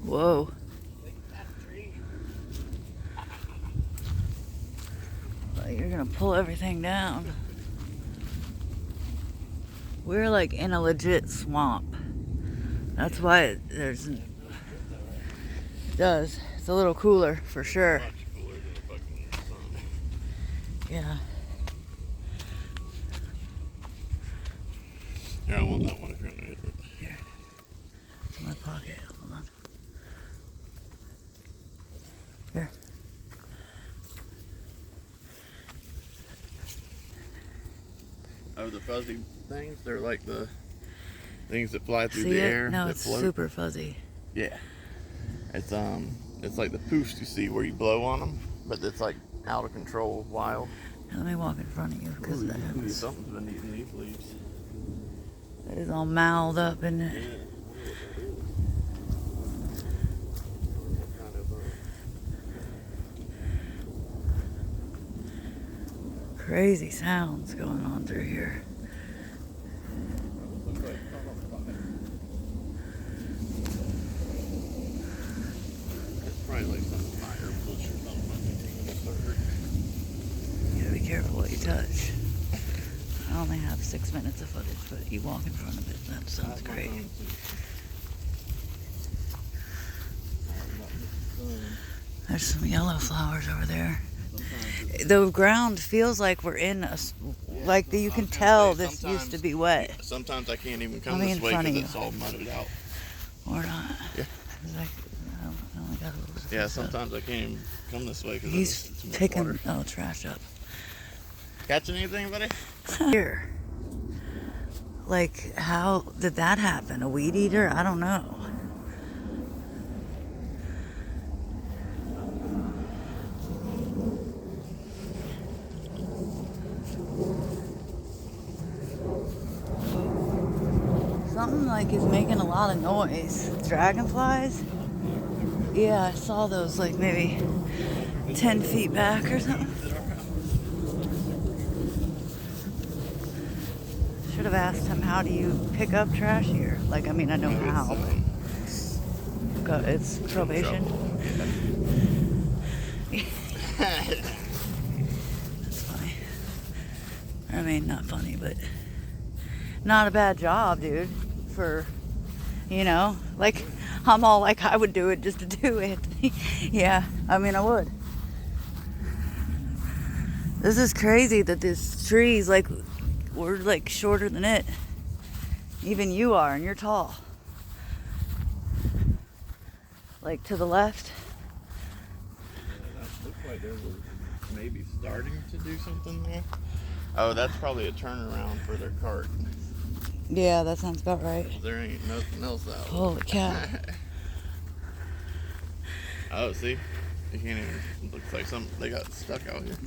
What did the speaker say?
Whoa. Like you're gonna pull everything down. We're like in a legit swamp. That's why there's. It does. It's a little cooler for sure. Much cooler than the fucking sun. Yeah. Here, I want that one if you're gonna hit it. Here. It's in my pocket. Hold on. Here. Oh, the fuzzy things? They're like the things that fly through See the it? air. No, that it's float. super fuzzy. Yeah. It's like the poofs you see where you blow on them, but it's like out of control, wild. Let me walk in front of you because Something's been eating these leaves. it is all mouthed up in it. Crazy sounds going on through here. It's probably like some fire bush or something. You gotta be careful what you touch. I only have 6 minutes of footage, but you walk in front of it. That sounds great. There's some yellow flowers over there. The ground feels like we're in a, like you can tell this used to be wet. Sometimes I can't even come Let me this in way front because of it's you. all mudded out. Or not. Yeah. Like, I only got a little Yeah, stuff. sometimes I can't even come this way because He's it's too much taking water. trash up. Catching anything, buddy? Here. Like, how did that happen? A weed eater? I don't know. Something like is making a lot of noise. Dragonflies? Yeah, I saw those like maybe 10 feet back or something. Should have asked him, how do you pick up trash here? Like, I mean, I know how, but it's probation. That's funny. I mean, not funny, but not a bad job, dude. For, you know, like, I'm all like, I would do it just to do it. Yeah, I mean, I would. This is crazy that this tree's like, we're like shorter than it. Even you are, and you're tall. Like to the left. Yeah, that looks like they were maybe starting to do something there. Oh, that's probably a turnaround for their cart. Yeah, that sounds about right. There ain't nothing else out. Holy cow. Oh, see? You can't even, it looks like they got stuck out here.